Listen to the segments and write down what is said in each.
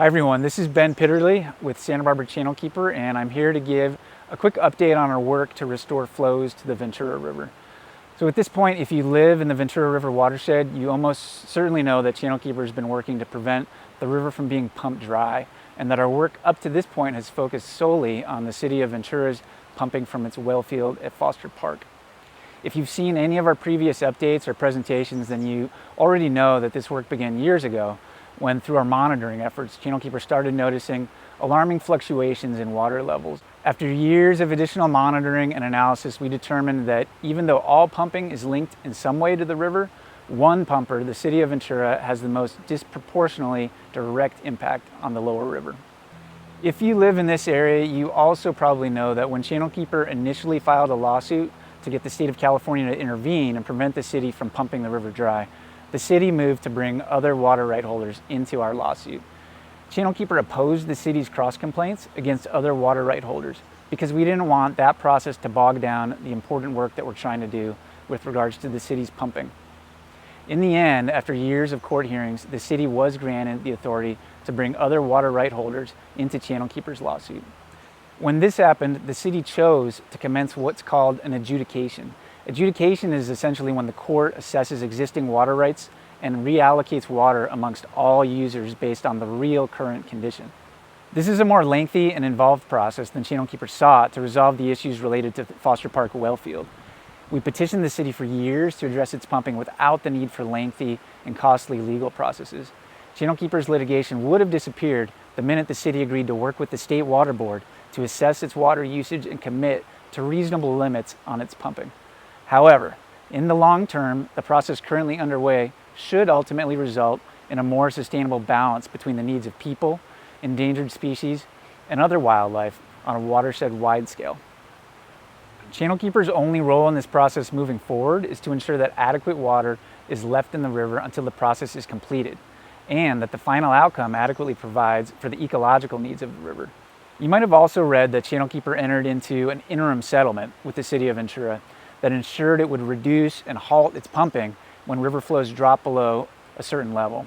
Hi everyone, this is Ben Pitterly with Santa Barbara Channelkeeper, and I'm here to give a quick update on our work to restore flows to the Ventura River. So at this point, if you live in the Ventura River watershed, you almost certainly know that Channelkeeper has been working to prevent the river from being pumped dry, and that our work up to this point has focused solely on the city of Ventura's pumping from its well field at Foster Park. If you've seen any of our previous updates or presentations, then you already know that this work began years ago when, through our monitoring efforts, Channelkeeper started noticing alarming fluctuations in water levels. After years of additional monitoring and analysis, we determined that even though all pumping is linked in some way to the river, one pumper, the city of Ventura, has the most disproportionately direct impact on the lower river. If you live in this area, you also probably know that when Channelkeeper initially filed a lawsuit to get the state of California to intervene and prevent the city from pumping the river dry, the city moved to bring other water right holders into our lawsuit. Channelkeeper opposed the city's cross complaints against other water right holders because we didn't want that process to bog down the important work that we're trying to do with regards to the city's pumping. In the end, after years of court hearings, the city was granted the authority to bring other water right holders into Channelkeeper's lawsuit. When this happened, the city chose to commence what's called an adjudication. Adjudication is essentially when the court assesses existing water rights and reallocates water amongst all users based on the real current condition. This is a more lengthy and involved process than Channelkeeper sought to resolve the issues related to Foster Park well field. We petitioned the city for years to address its pumping without the need for lengthy and costly legal processes. Channelkeeper's litigation would have disappeared the minute the city agreed to work with the state water board to assess its water usage and commit to reasonable limits on its pumping. However, in the long term, the process currently underway should ultimately result in a more sustainable balance between the needs of people, endangered species, and other wildlife on a watershed-wide scale. Channelkeeper's only role in this process moving forward is to ensure that adequate water is left in the river until the process is completed, and that the final outcome adequately provides for the ecological needs of the river. You might have also read that Channelkeeper entered into an interim settlement with the city of Ventura that ensured it would reduce and halt its pumping when river flows drop below a certain level.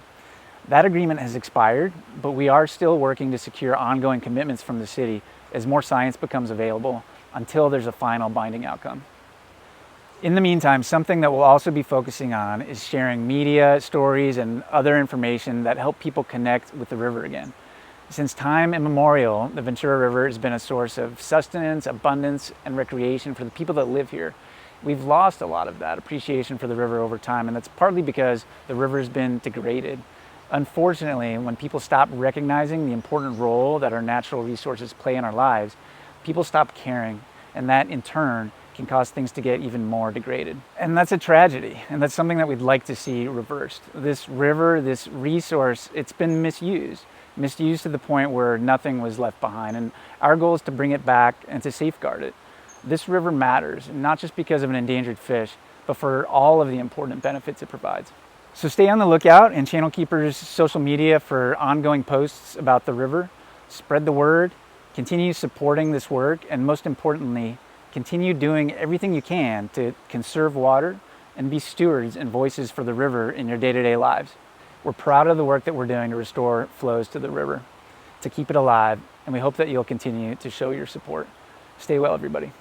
That agreement has expired, but we are still working to secure ongoing commitments from the city as more science becomes available until there's a final binding outcome. In the meantime, something that we'll also be focusing on is sharing media, stories, and other information that help people connect with the river again. Since time immemorial, the Ventura River has been a source of sustenance, abundance, and recreation for the people that live here. We've lost a lot of that appreciation for the river over time, and that's partly because the river has been degraded. Unfortunately, when people stop recognizing the important role that our natural resources play in our lives, people stop caring, and that in turn can cause things to get even more degraded. And that's a tragedy, and that's something that we'd like to see reversed. This river, this resource, it's been misused to the point where nothing was left behind, and our goal is to bring it back and to safeguard it. This river matters, not just because of an endangered fish, but for all of the important benefits it provides. So stay on the lookout in Channelkeeper's social media for ongoing posts about the river. Spread the word, continue supporting this work, and most importantly, continue doing everything you can to conserve water and be stewards and voices for the river in your day-to-day lives. We're proud of the work that we're doing to restore flows to the river, to keep it alive, and we hope that you'll continue to show your support. Stay well, everybody.